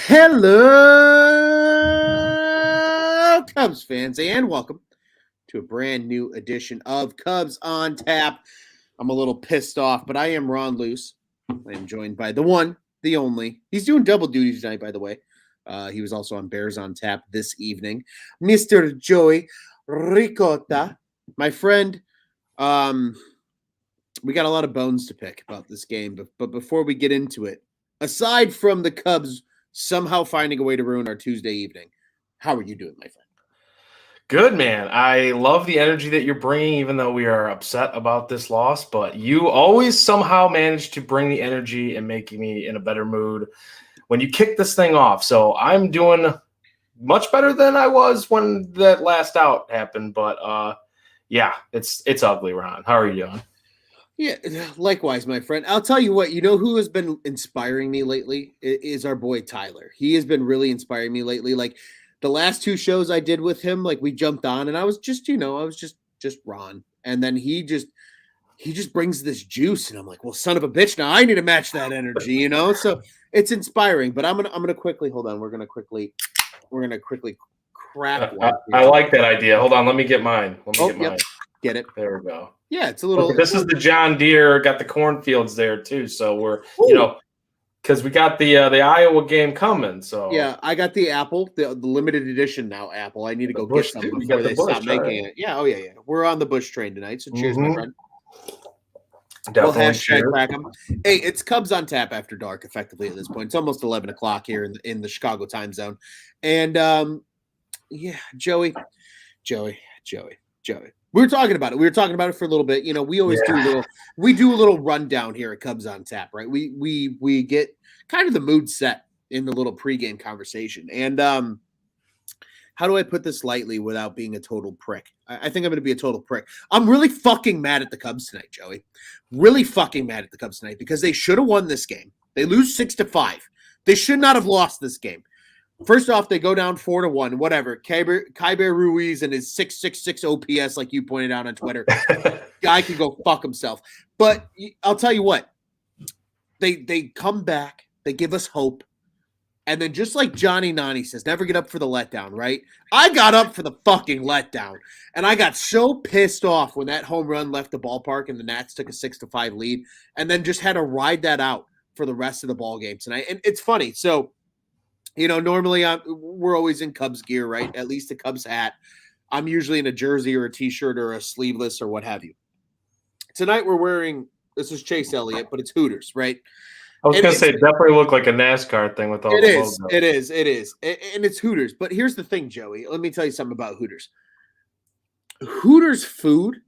Hello, Cubs fans, and welcome to a brand new edition of Cubs on Tap. I'm a little pissed off, but I am Ron Luce. I am joined by the one, the only. He's doing double duty tonight, by the way. He was also on Bears on Tap this evening. Mr. Joey Ricotta, my friend. We got a lot of bones to pick about this game, but before we get into it, aside from the Cubs somehow finding a way to ruin our Tuesday evening, how are you doing, my friend? Good, man. I love the energy that you're bringing, even though we are upset about this loss. But you always somehow manage to bring the energy and make me in a better mood when you kick this thing off. So I'm doing much better than I was when that last out happened. But yeah, it's ugly, Ron. How are you doing? Yeah, likewise, my friend. I'll tell you what, you know who has been inspiring me lately is our boy Tyler. He has been really inspiring me lately. Like the last two shows I did with him, like we jumped on and I was just Ron. And then he just brings this juice and I'm like, well, son of a bitch, now I need to match that energy, So it's inspiring, but I'm gonna quickly hold on. We're gonna quickly crack one. I like that idea. Hold on, let me get mine. Yep. Get it. There we go. Yeah, it's a little. This is the John Deere. Got the cornfields there too, so we're because we got the Iowa game coming. So yeah, I got the Apple, the limited edition now. Apple. I need to go get some before they stop making it. Yeah, yeah. We're on the Bush train tonight. So cheers, my friend. Definitely we'll hashtag crack 'em. Hey, it's Cubs on Tap after dark. Effectively at this point, it's almost 11 o'clock here in the Chicago time zone, and yeah, Joey. We were talking about it. For a little bit. We always do a little rundown here at Cubs on Tap, right? We get kind of the mood set in the little pregame conversation. And how do I put this lightly without being a total prick? I think I'm going to be a total prick. I'm really fucking mad at the Cubs tonight, Joey. Really fucking mad at the Cubs tonight because they should have won this game. They lose 6-5. They should not have lost this game. First off, they go down 4-1, whatever. Kyber Ruiz and his 666 OPS, like you pointed out on Twitter. Guy can go fuck himself. But I'll tell you what. They come back. They give us hope. And then just like Johnny Nani says, never get up for the letdown, right? I got up for the fucking letdown. And I got so pissed off when that home run left the ballpark and the Nats took a 6-5 lead and then just had to ride that out for the rest of the ball game tonight. And it's funny. So, normally we're always in Cubs gear, right? At least a Cubs hat. I'm usually in a jersey or a T-shirt or a sleeveless or what have you. Tonight we're wearing, this is Chase Elliott, but it's Hooters, right? I was going to say, it definitely looked like a NASCAR thing with all the logos. It is. And it's Hooters. But here's the thing, Joey. Let me tell you something about Hooters. Hooters food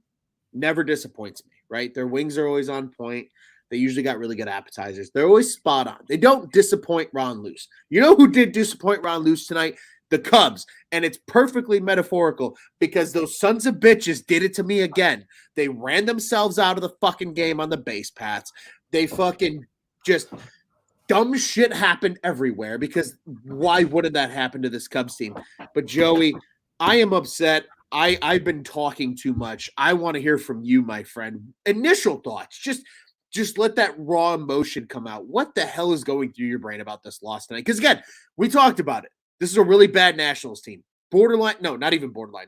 never disappoints me, right? Their wings are always on point. They usually got really good appetizers. They're always spot on. They don't disappoint Ron Luce. You know who did disappoint Ron Luce tonight? The Cubs. And it's perfectly metaphorical because those sons of bitches did it to me again. They ran themselves out of the fucking game on the base paths. They fucking just dumb shit happened everywhere because why wouldn't that happen to this Cubs team? But Joey, I am upset. I've been talking too much. I want to hear from you, my friend. Initial thoughts. Just let that raw emotion come out. What the hell is going through your brain about this loss tonight? Because, again, we talked about it. This is a really bad Nationals team. Borderline. No, not even borderline.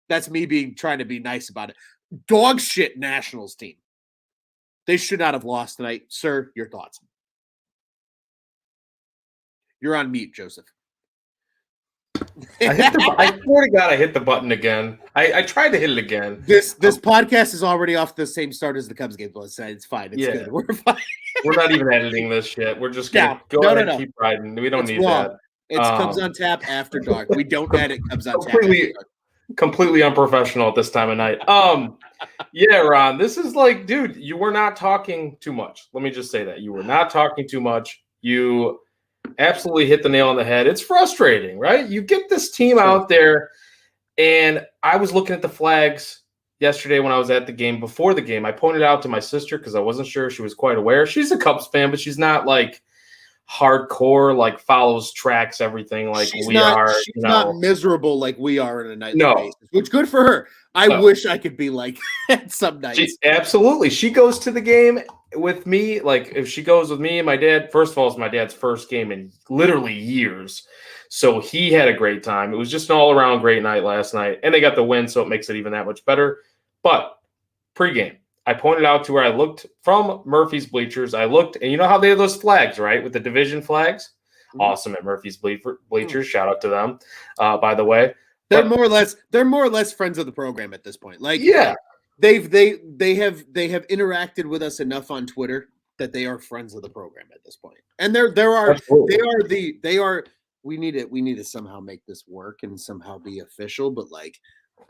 That's me trying to be nice about it. Dog shit Nationals team. They should not have lost tonight. Sir, your thoughts? You're on mute, Joseph. I swear to God, I hit the button again. I tried to hit it again. This podcast is already off the same start as the Cubs game. It's fine. It's good. We're fine. We're not even editing this shit. We're just going to go ahead and keep riding. We don't need that. It's Cubs on Tap after dark. We don't edit Cubs on Tap. Completely unprofessional at this time of night. Yeah, Ron, this is like, dude, you were not talking too much. Let me just say that. You were not talking too much. You absolutely hit the nail on the head. It's frustrating, right? You get this team out there, and I was looking at the flags yesterday when I was at the game. Before the game, I pointed out to my sister because I wasn't sure she was quite aware. She's a Cubs fan, but she's not like hardcore, like follows, tracks everything like we are. She's not miserable like we are on a nightly basis, which good for her. I wish I could be like that some nights. Absolutely. She goes to the game with me, like if she goes with me and my dad, first of all, it's my dad's first game in literally years. So he had a great time. It was just an all-around great night last night. And they got the win, so it makes it even that much better. But pregame, I pointed out to where I looked from Murphy's bleachers. I looked, and you know how they have those flags, right? With the division flags? Mm-hmm. Awesome at Murphy's bleachers. Mm-hmm. Shout out to them, by the way. They're more or less friends of the program at this point. Like, yeah. They have interacted with us enough on Twitter that they are friends of the program at this point. And we need to somehow make this work and somehow be official, but like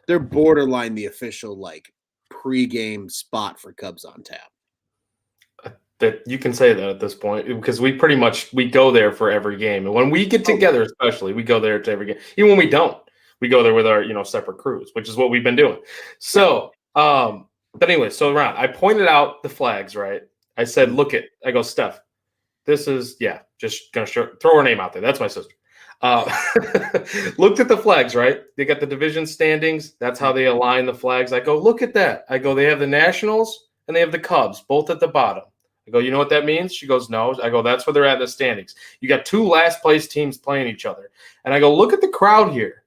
they're borderline the official like pregame spot for Cubs on Tap. That you can say that at this point because we go there for every game. And when we get together, especially, we go there to every game. Even when we don't, we go there with our separate crews, which is what we've been doing. So but anyway, so Ron, I pointed out the flags, right? I said, look at, I go, Steph, this is, just going to throw her name out there. That's my sister. Looked at the flags, right? They got the division standings. That's how they align the flags. I go, look at that. I go, they have the Nationals and they have the Cubs, both at the bottom. I go, you know what that means? She goes, no. I go, that's where they're at in the standings. You got two last place teams playing each other. And I go, look at the crowd here.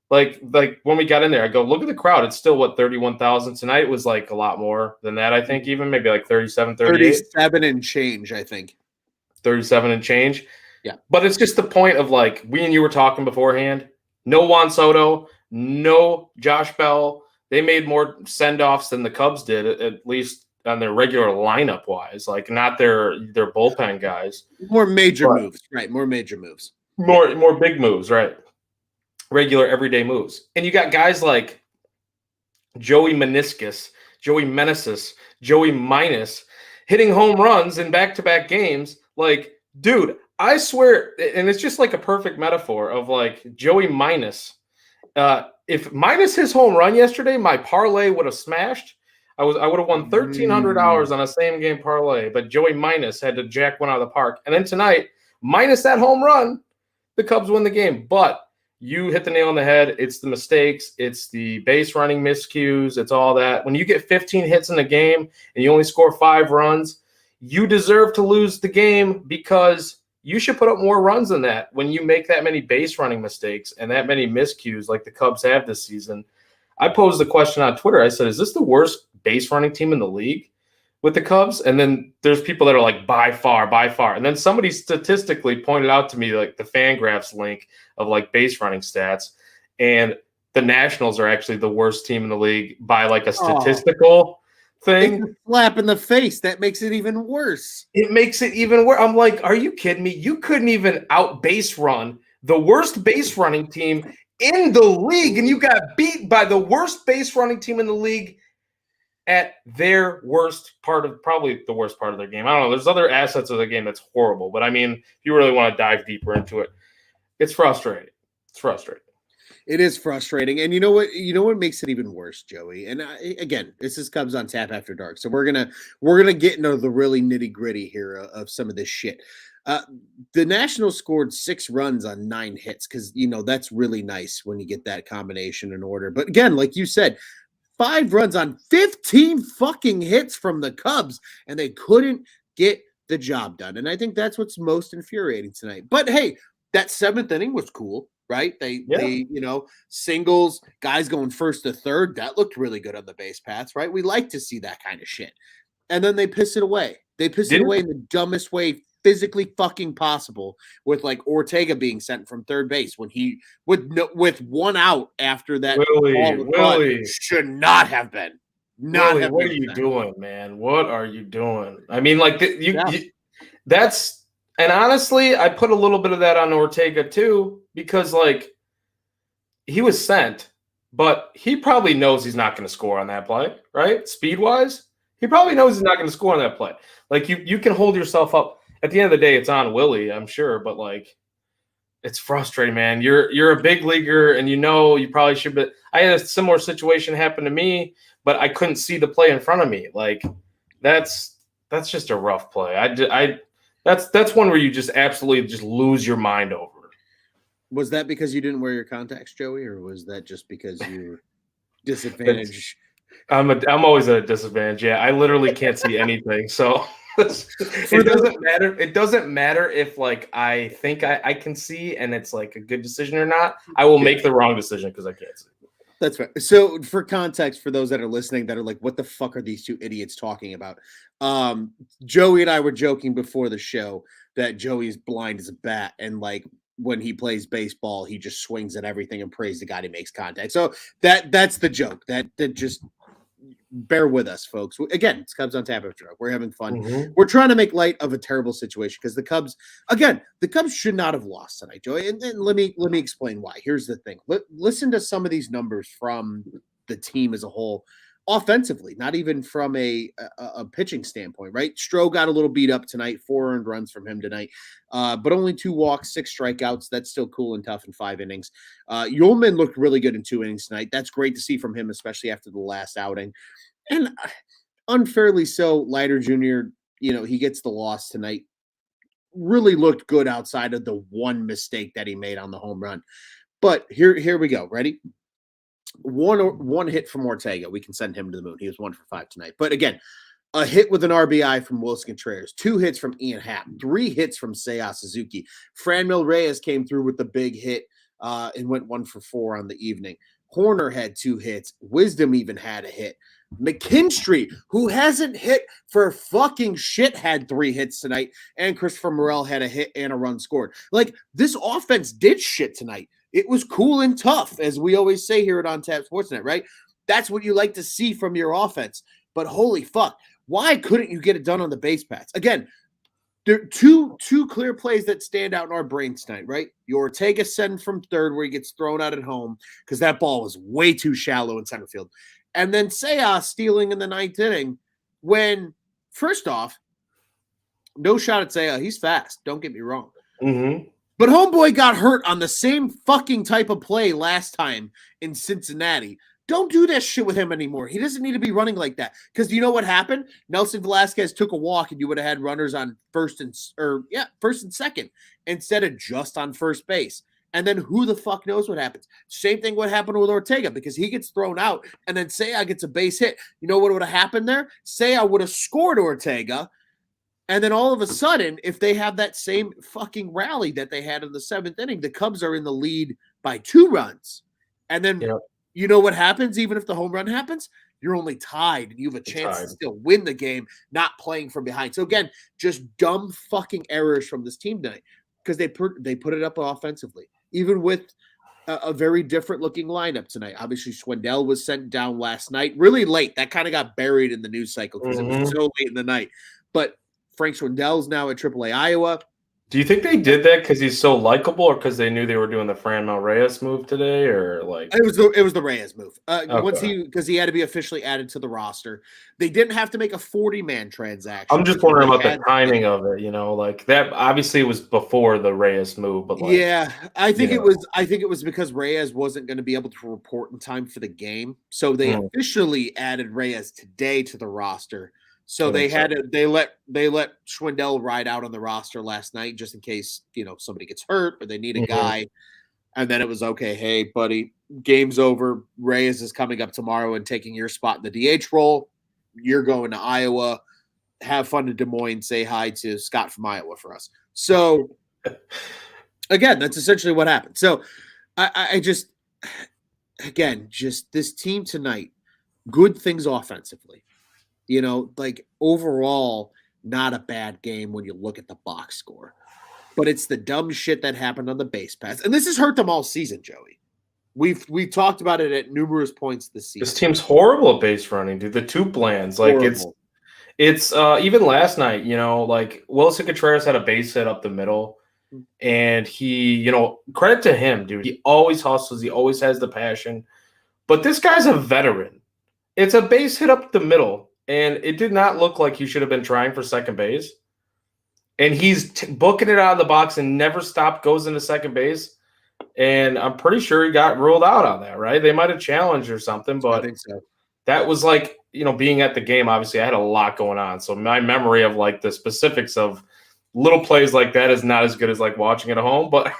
Like when we got in there, I go, look at the crowd. It's still, 31,000. Tonight it was like a lot more than that, I think, even maybe like 37, 38. 37 and change, I think. 37 and change. Yeah. But it's just the point of like, we and you were talking beforehand. No Juan Soto, no Josh Bell. They made more send-offs than the Cubs did, at least on their regular lineup-wise. Like, not their bullpen guys. More major moves, right? More major moves. More big moves, right? Regular everyday moves. And you got guys like Joey Meniscus, Joey Meneses, Joey Minus hitting home runs in back-to-back games. Like, dude, I swear, and it's just like a perfect metaphor of like Joey Minus. If Minus his home run yesterday, my parlay would have smashed. I would have won $1,300 on a same game parlay, but Joey Minus had to jack one out of the park. And then tonight, minus that home run, the Cubs win the game. But you hit the nail on the head. It's the mistakes. It's the base running miscues. It's all that. When you get 15 hits in a game and you only score 5 runs, you deserve to lose the game because you should put up more runs than that when you make that many base running mistakes and that many miscues like the Cubs have this season. I posed the question on Twitter. I said, is this the worst base running team in the league with the Cubs? And then there's people that are like, by far. And then somebody statistically pointed out to me like the Fangraphs link of like base running stats. And the Nationals are actually the worst team in the league by like a statistical thing. It's a slap in the face. That makes it even worse. It makes it even worse. I'm like, are you kidding me? You couldn't even out base run the worst base running team in the league, and you got beat by the worst base running team in the league at their worst part of, probably the worst part of their game. I don't know. There's other assets of the game that's horrible, but I mean, if you really want to dive deeper into it, it's frustrating. It's frustrating. It is frustrating. And you know what makes it even worse, Joey? And again, this is Cubs on Tap After Dark. So we're gonna get into the really nitty-gritty here of some of this shit. The Nationals scored 6 runs on 9 hits because that's really nice when you get that combination in order. But again, like you said, 5 runs on 15 fucking hits from the Cubs, and they couldn't get the job done. And I think that's what's most infuriating tonight. But hey, that 7th inning was cool, right? They singles, guys going first to third. That looked really good on the base paths, right? We like to see that kind of shit. And then they piss it away. They piss it away in the dumbest way physically fucking possible, with like Ortega being sent from third base when he with 1 out after that. Willie should not have been. What are you doing, man? What are you doing? I mean, like that's, and honestly, I put a little bit of that on Ortega too, because like he was sent, but he probably knows he's not going to score on that play, right? Speed wise, he probably knows he's not going to score on that play. Like you can hold yourself up. At the end of the day, it's on Willie, I'm sure, but like, it's frustrating, man. You're a big leaguer, and you probably should be. I had a similar situation happen to me, but I couldn't see the play in front of me. Like, that's just a rough play. That's one where you just absolutely just lose your mind over. Was that because you didn't wear your contacts, Joey, or was that just because you were disadvantaged? I'm always at a disadvantage. Yeah, I literally can't see anything. So it doesn't matter. It doesn't matter if like I think I can see and it's like a good decision or not. I will make the wrong decision because I can't see. That's right. So for context, for those that are listening that are like, what the fuck are these two idiots talking about? Joey and I were joking before the show that Joey's blind as a bat, and like when he plays baseball, he just swings at everything and prays to God he makes contact. So that's the joke. That just bear with us, folks. Again, it's Cubs on Tap after dark. We're having fun. Mm-hmm. We're trying to make light of a terrible situation because the Cubs should not have lost tonight, Joey. And let me explain why. Here's the thing. Listen to some of these numbers from the team as a whole, offensively, not even from a pitching standpoint, right? Stroh got a little beat up tonight, 4 earned runs from him tonight, but only 2 walks, 6 strikeouts. That's still cool and tough in 5 innings. Ullman looked really good in 2 innings tonight. That's great to see from him, especially after the last outing. And unfairly so, Leiter Jr., he gets the loss tonight. Really looked good outside of the one mistake that he made on the home run. But here we go. Ready? One hit from Ortega. We can send him to the moon. He was 1 for 5 tonight. But again, a hit with an RBI from Wilson Contreras, 2 hits from Ian Happ, 3 hits from Seiya Suzuki. Franmil Reyes came through with the big hit and went 1 for 4 on the evening. Horner had 2 hits. Wisdom even had a hit. McKinstry, who hasn't hit for fucking shit, had 3 hits tonight. And Christopher Morel had a hit and a run scored. Like, this offense did shit tonight. It was cool and tough, as we always say here at On Tap Sportsnet, right? That's what you like to see from your offense. But holy fuck, why couldn't you get it done on the base paths? Again, there are two clear plays that stand out in our brains tonight, right? Your Ortega send from third where he gets thrown out at home because that ball was way too shallow in center field. And then Seiya stealing in the 9th inning when, first off, no shot at Seiya. He's fast. Don't get me wrong. Mm-hmm. But homeboy got hurt on the same fucking type of play last time in Cincinnati. Don't do that shit with him anymore. He doesn't need to be running like that. Because you know what happened? Nelson Velasquez took a walk and you would have had runners on first and second instead of just on first base. And then who the fuck knows what happens? Same thing would happen with Ortega because he gets thrown out and then Seiya gets a base hit. You know what would have happened there? Seiya would have scored Ortega. And then all of a sudden, if they have that same fucking rally that they had in the 7th inning, the Cubs are in the lead by 2 runs. And then you know what happens? Even if the home run happens, you're only tied and you have a chance to still win the game, not playing from behind. So again, just dumb fucking errors from this team tonight because they put it up offensively, even with a very different looking lineup tonight. Obviously, Schwindel was sent down last night, really late. That kind of got buried in the news cycle because it was so late in the night. But Frank Schwindel's now at AAA Iowa. Do you think they did that because he's so likable, or because they knew they were doing the Franmil Reyes move today, or like it was the Reyes move? Once because he had to be officially added to the roster, they didn't have to make a 40-man transaction. I'm just wondering about the timing of it. Like that obviously was before the Reyes move, but like, yeah, I think it was. I think it was because Reyes wasn't going to be able to report in time for the game, so they officially added Reyes today to the roster. So they let Schwindel ride out on the roster last night just in case, somebody gets hurt or they need a guy. And then it was, okay, hey, buddy, game's over. Reyes is coming up tomorrow and taking your spot in the DH role. You're going to Iowa. Have fun in Des Moines. Say hi to Scott from Iowa for us. So, again, that's essentially what happened. So I just this team tonight, good things offensively. Overall, not a bad game when you look at the box score. But it's the dumb shit that happened on the base pass. And this has hurt them all season, Joey. We've talked about it at numerous points this season. This team's horrible at base running, dude. The 2 plans. Like, horrible. It's even last night, like Wilson Contreras had a base hit up the middle. And he, credit to him, dude. He always hustles. He always has the passion. But this guy's a veteran. It's a base hit up the middle. And it did not look like he should have been trying for second base. And he's booking it out of the box and never stopped, goes into second base. And I'm pretty sure he got ruled out on that, right? They might have challenged or something, but I think so. That was like, being at the game, obviously I had a lot going on. So my memory of like the specifics of little plays like that is not as good as like watching it at home. But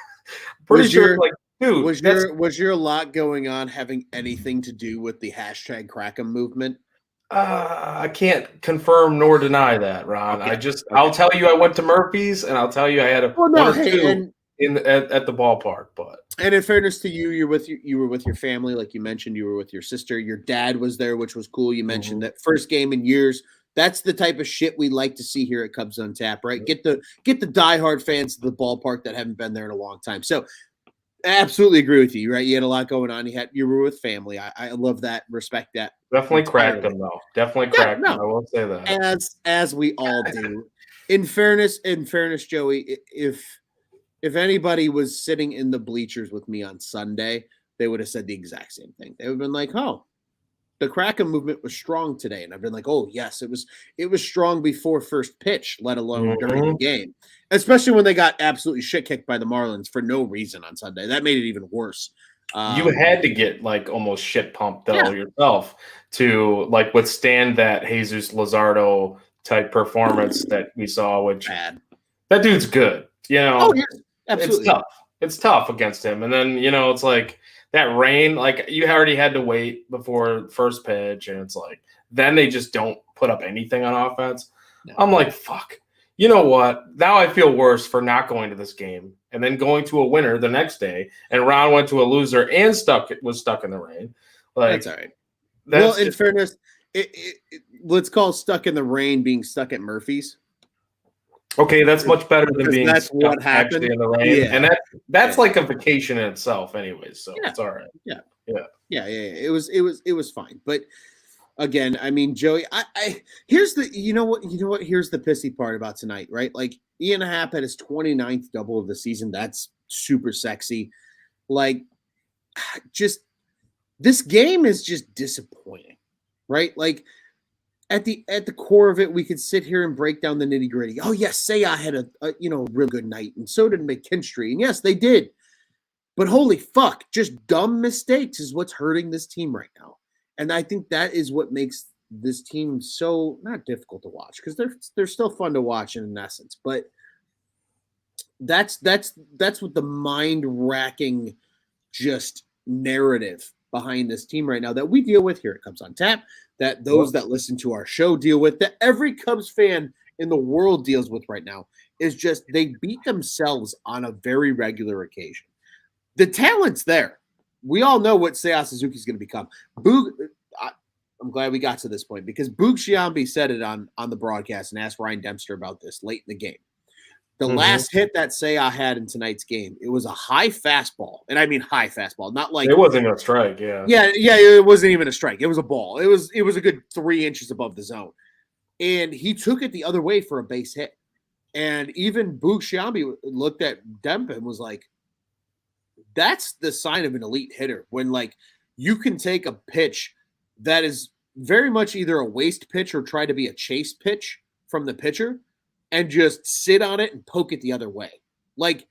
pretty sure like dude. Was your lot going on having anything to do with the hashtag Kraken movement? I can't confirm nor deny that, Ron. Okay. I'll tell you I went to Murphy's, and I'll tell you I had Well, one no, or hey, two at the ballpark. But and in fairness to you, you were with your family, like you mentioned. You were with your sister. Your dad was there, which was cool. You mentioned that first game in years. That's the type of shit we like to see here at Cubs on Tap, right? Get the diehard fans to the ballpark that haven't been there in a long time. So, I absolutely agree with you, right? You had a lot going on. You were with family. I love that, respect that. definitely cracked them though. Definitely cracked them. I will say that. As we all do. In fairness, Joey, if anybody was sitting in the bleachers with me on Sunday, they would have said the exact same thing. They would have been like, "Oh, the Kraken movement was strong today," and I've been like, "Oh, yes, it was strong before first pitch, let alone during the game." Especially when they got absolutely shit kicked by the Marlins for no reason on Sunday. That made it even worse. You had to get like almost shit pumped though yourself to like withstand that Jesus Luzardo type performance that we saw. Which that dude's good, you know. Oh, yeah, absolutely. It's tough. It's tough against him, and then it's like that rain. Like you already had to wait before first pitch, and it's like then they just don't put up anything on offense. No. I'm like, fuck. You know what? Now I feel worse for not going to this game and then going to a winner the next day. And Ron went to a loser and was stuck in the rain. Like, that's all right. Well, in fairness, let's call stuck in the rain being stuck at Murphy's. Okay, that's much better than being that's stuck what happened actually in the rain. Yeah. And that's like a vacation in itself, anyways. So it's all right. Yeah. It was fine, but. Again, I mean, Joey, here's the, you know what, here's the pissy part about tonight, right? Like Ian Happ had his 29th double of the season. That's super sexy. Like just this game is just disappointing, right? Like at the core of it, we could sit here and break down the nitty gritty. Oh yes, Seiya had a real good night, and so did McKinstry, and yes, they did. But holy fuck, just dumb mistakes is what's hurting this team right now. And I think that is what makes this team so not difficult to watch because they're still fun to watch in essence. But that's what the mind-racking just narrative behind this team right now that we deal with here at Cubs on Tap, that those that listen to our show deal with, that every Cubs fan in the world deals with right now, is just they beat themselves on a very regular occasion. The talent's there. We all know what Seiya Suzuki is going to become. I'm glad we got to this point because Boog Sciambi said it on the broadcast and asked Ryan Dempster about this late in the game. The last hit that Seiya had in tonight's game, it was a high fastball. And I mean high fastball, not like it wasn't a strike, yeah. Yeah, it wasn't even a strike. It was a ball. It was a good 3 inches above the zone. And he took it the other way for a base hit. And even Boog Sciambi looked at Demp and was like, that's the sign of an elite hitter when like you can take a pitch that is very much either a waste pitch or try to be a chase pitch from the pitcher and just sit on it and poke it the other way. Like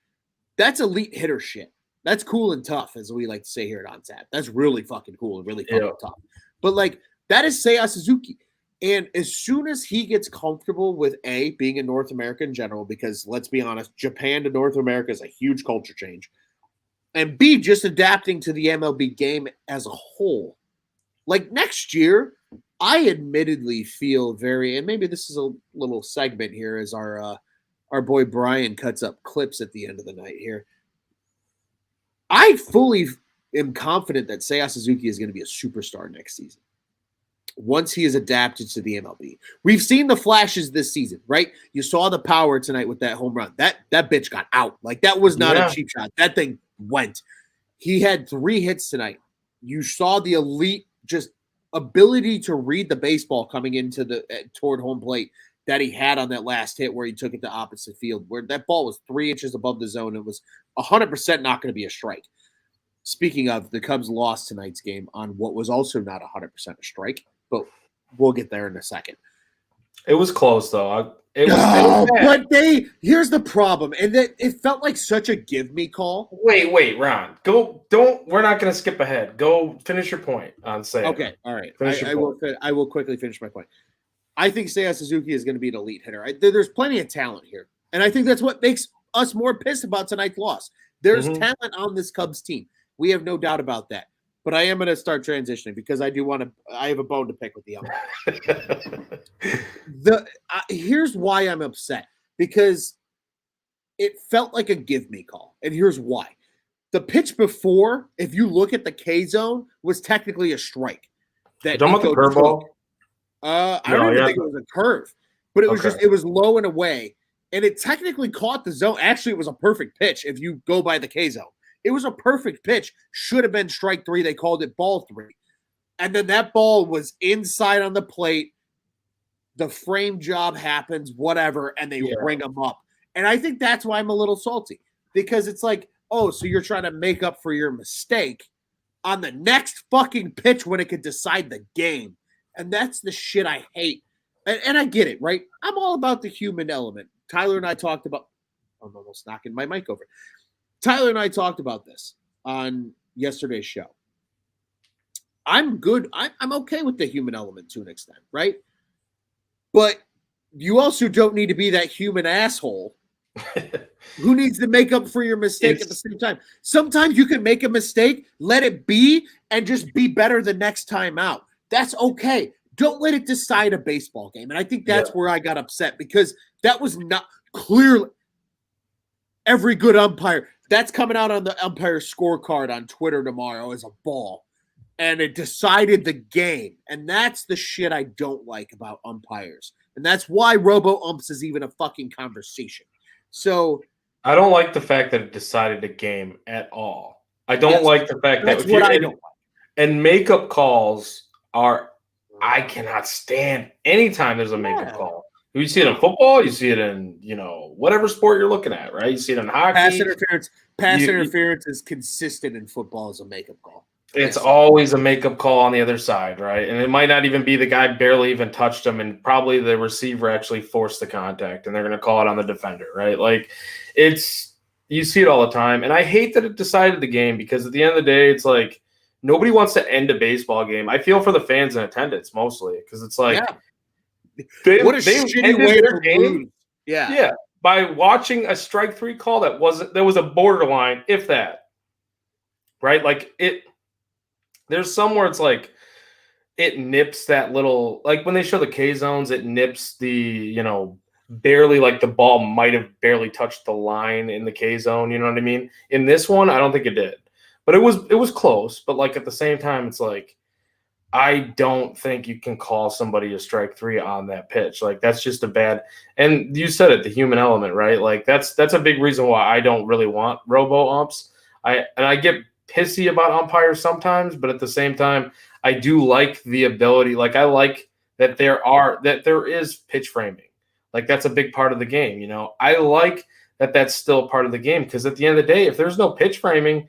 that's elite hitter shit. That's cool and tough, as we like to say here at On Tap. That's really fucking cool and really fucking tough. But like that is Seiya Suzuki. And as soon as he gets comfortable with being in North America in general, because let's be honest, Japan to North America is a huge culture change. And B, just adapting to the MLB game as a whole. Like next year, I admittedly feel very, and maybe this is a little segment here as our boy Brian cuts up clips at the end of the night here. I fully am confident that Seiya Suzuki is going to be a superstar next season. Once he is adapted to the MLB. We've seen the flashes this season, right? You saw the power tonight with that home run. That bitch got out. Like that was not a cheap shot. That thing went. He had 3 hits tonight. You saw the elite just ability to read the baseball coming into toward home plate that he had on that last hit where he took it to opposite field, where that ball was 3 inches above the zone. It was 100% not going to be a strike. Speaking of, the Cubs lost tonight's game on what was also not 100% a strike, but we'll get there in a second. It was close, though. But here's the problem, and that it felt like such a give me call. Wait, Ron, we're not going to skip ahead. Go finish your point on Seiya. Okay, all right. I will quickly finish my point. I think Seiya Suzuki is going to be an elite hitter. There's plenty of talent here, and I think that's what makes us more pissed about tonight's loss. There's talent on this Cubs team. We have no doubt about that. But I am going to start transitioning because I have a bone to pick with the umpire. Here's why I'm upset. Because it felt like a give me call. And here's why. The pitch before, if you look at the K zone, was technically a strike. That Nico the curveball? I don't even think it was a curve, but it was it was low and away, and it technically caught the zone. Actually, it was a perfect pitch if you go by the K zone. It was a perfect pitch. Should have been strike 3. They called it ball 3. And then that ball was inside on the plate. The frame job happens, whatever, and they ring them up. And I think that's why I'm a little salty, because it's like, oh, so you're trying to make up for your mistake on the next fucking pitch when it could decide the game. And that's the shit I hate. And I get it, right? I'm all about the human element. Tyler and I talked about – I'm almost knocking my mic over. Tyler and I talked about this on yesterday's show. I'm good. I'm okay with the human element to an extent, right? But you also don't need to be that human asshole who needs to make up for your mistake at the same time. Sometimes you can make a mistake, let it be, and just be better the next time out. That's okay. Don't let it decide a baseball game. And I think that's where I got upset, because that was not clearly every good umpire. That's coming out on the umpire scorecard on Twitter tomorrow as a ball. And it decided the game. And that's the shit I don't like about umpires. And that's why robo-umps is even a fucking conversation. So I don't like the fact that it decided the game at all. I don't like the fact that what I don't like. And makeup calls are, I cannot stand anytime there's a makeup call. You see it in football, you see it in, whatever sport you're looking at, right? You see it in hockey. Pass interference is consistent in football as a makeup call. It's always a makeup call on the other side, right? And it might not even be the guy barely even touched him, and probably the receiver actually forced the contact, and they're going to call it on the defender, right? Like, you see it all the time. And I hate that it decided the game, because at the end of the day, it's like nobody wants to end a baseball game. I feel for the fans in attendance mostly, because it's like, what a shitty way to game. Yeah. By watching a strike 3 call that was a borderline, if that, right? Like there's somewhere it's like it nips that little, like when they show the K zones, it nips the, barely, like the ball might have barely touched the line in the K zone. You know what I mean? In this one, I don't think it did, but it was close. But like at the same time, it's like, I don't think you can call somebody a strike 3 on that pitch. Like that's just a bad, and you said it, the human element, right? Like that's a big reason why I don't really want robo umps. I get pissy about umpires sometimes, but at the same time, I do like the ability. Like I like that there is pitch framing. Like that's a big part of the game. I like that that's still part of the game, because at the end of the day, if there's no pitch framing,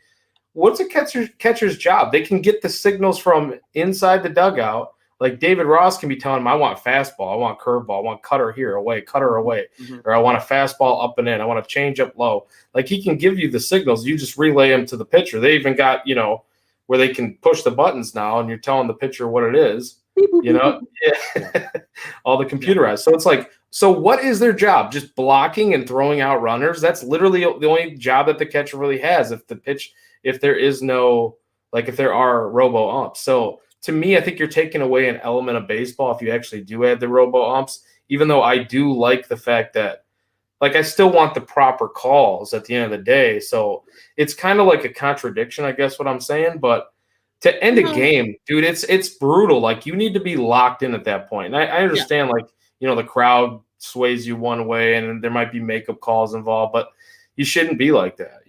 what's a catcher's job? They can get the signals from inside the dugout. Like David Ross can be telling him, I want fastball, I want curveball, I want cutter here, away, cutter away, or I want a fastball up and in, I want a change up low. Like he can give you the signals. You just relay them to the pitcher. They even got, where they can push the buttons now, and you're telling the pitcher what it is. All the computerized. So it's like, so what is their job? Just blocking and throwing out runners? That's literally the only job that the catcher really has. If there is no, like if there are robo umps. So to me, I think you're taking away an element of baseball if you actually do add the robo umps, even though I do like the fact that, like, I still want the proper calls at the end of the day. So it's kind of like a contradiction, I guess what I'm saying. But to end a game, dude, it's brutal. Like you need to be locked in at that point. And I understand, like, the crowd sways you one way and there might be makeup calls involved, but you shouldn't be like that,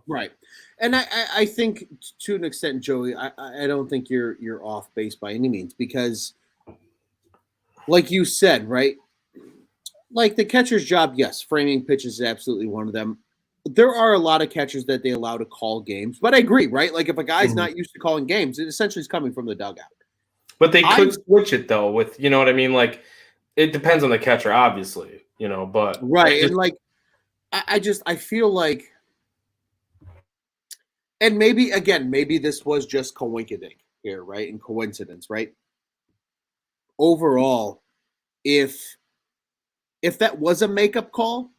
Right. And I think to an extent, Joey, I don't think you're off base by any means, because like you said, right? Like the catcher's job, yes, framing pitches is absolutely one of them. There are a lot of catchers that they allow to call games, but I agree, right? Like if a guy's not used to calling games, it essentially is coming from the dugout. But they could switch it though with, you know what I mean? Like it depends on the catcher, obviously, but right. And like, I feel like, and maybe this was just coinkydink here, right? And coincidence, right? Overall, if that was a makeup call,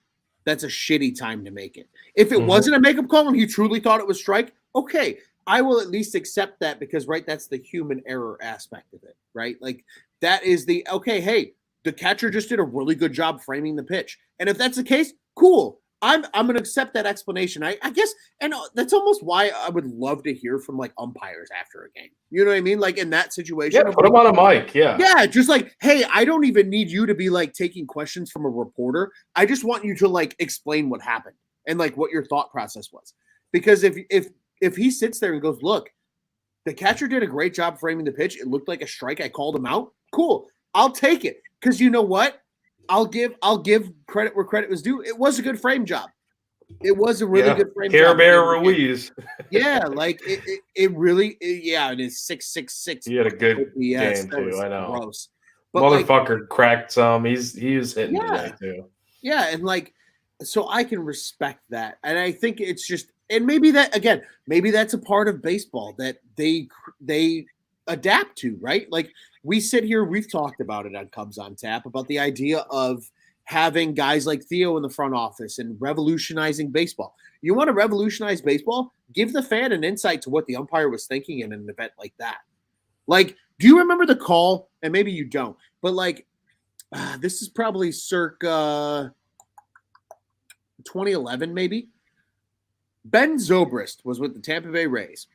that's a shitty time to make it. If it wasn't a makeup call and he truly thought it was strike, okay, I will at least accept that because, right, that's the human error aspect of it, right? Like that is the, okay, hey, the catcher just did a really good job framing the pitch. And if that's the case, cool. I'm going to accept that explanation. I guess, and that's almost why I would love to hear from like umpires after a game. You know what I mean? Like in that situation. Yeah, put them on a mic. Yeah. Yeah, just like, hey, I don't even need you to be like taking questions from a reporter. I just want you to like explain what happened and like what your thought process was. Because if he sits there and goes, look, the catcher did a great job framing the pitch. It looked like a strike. I called him out. Cool. I'll take it. Because you know what? I'll give credit where credit was due. It was a good frame job. It was a really good frame Care job. Bear Ruiz. Yeah, like it really, yeah, it is 666. He had a good game too. I know. Gross. But motherfucker like, cracked some. He was hitting today too. Yeah, and like, so I can respect that, and I think it's just, and maybe that again, maybe that's a part of baseball that they adapt to, right? Like we sit here, we've talked about it on Cubs on Tap about the idea of having guys like Theo in the front office and revolutionizing baseball. You want to revolutionize baseball? Give the fan an insight to what the umpire was thinking in an event like that. Like, do you remember the call? And maybe you don't, but like, this is probably circa 2011, maybe. Ben Zobrist was with the Tampa Bay Rays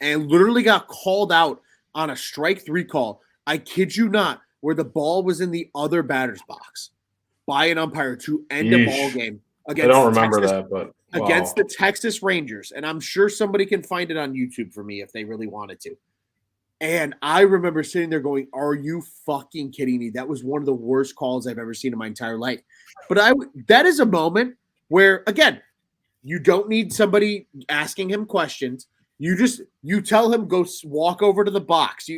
and literally got called out on a strike 3 call. I kid you not, where the ball was in the other batter's box by an umpire to end a ball game against. I don't remember that, but wow. Against the Texas Rangers, and I'm sure somebody can find it on YouTube for me if they really wanted to. And I remember sitting there going, "Are you fucking kidding me? That was one of the worst calls I've ever seen in my entire life." But that is a moment where, again, you don't need somebody asking him questions. You tell him go walk over to the box.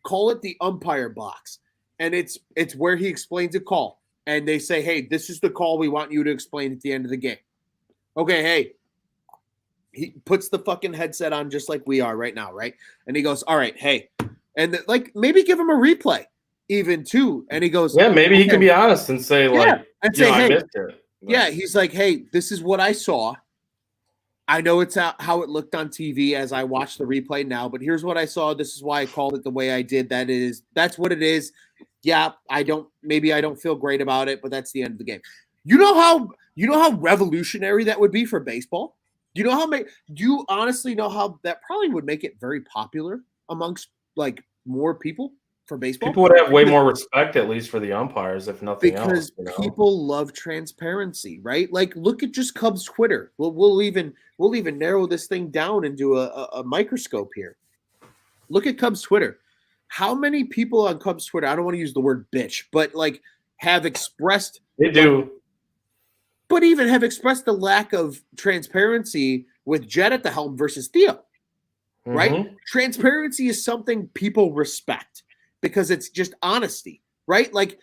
Call it the umpire box. And it's where he explains a call. And they say, hey, this is the call we want you to explain at the end of the game. Okay, hey. He puts the fucking headset on just like we are right now, right? And he goes, all right, hey. And like maybe give him a replay even too. And he goes, yeah, maybe he can be honest and say and say, hey, I missed it. Yeah, he's like, hey, this is what I saw. I know it's how it looked on TV as I watch the replay now, but here's what I saw. This is why I called it the way I did. That's what it is. Yeah, I don't feel great about it, but that's the end of the game. You know how revolutionary that would be for baseball? Do you honestly know how that probably would make it very popular amongst like more people for baseball? People would have way more respect, at least for the umpires, if nothing else. Because people love transparency, right? Like, look at just Cubs Twitter. We'll even narrow this thing down into a microscope here. Look at Cubs Twitter. How many people on Cubs Twitter? I don't want to use the word bitch, but like have expressed they do. But even have expressed the lack of transparency with Jed at the helm versus Theo, right? Transparency is something people respect because it's just honesty, right? Like,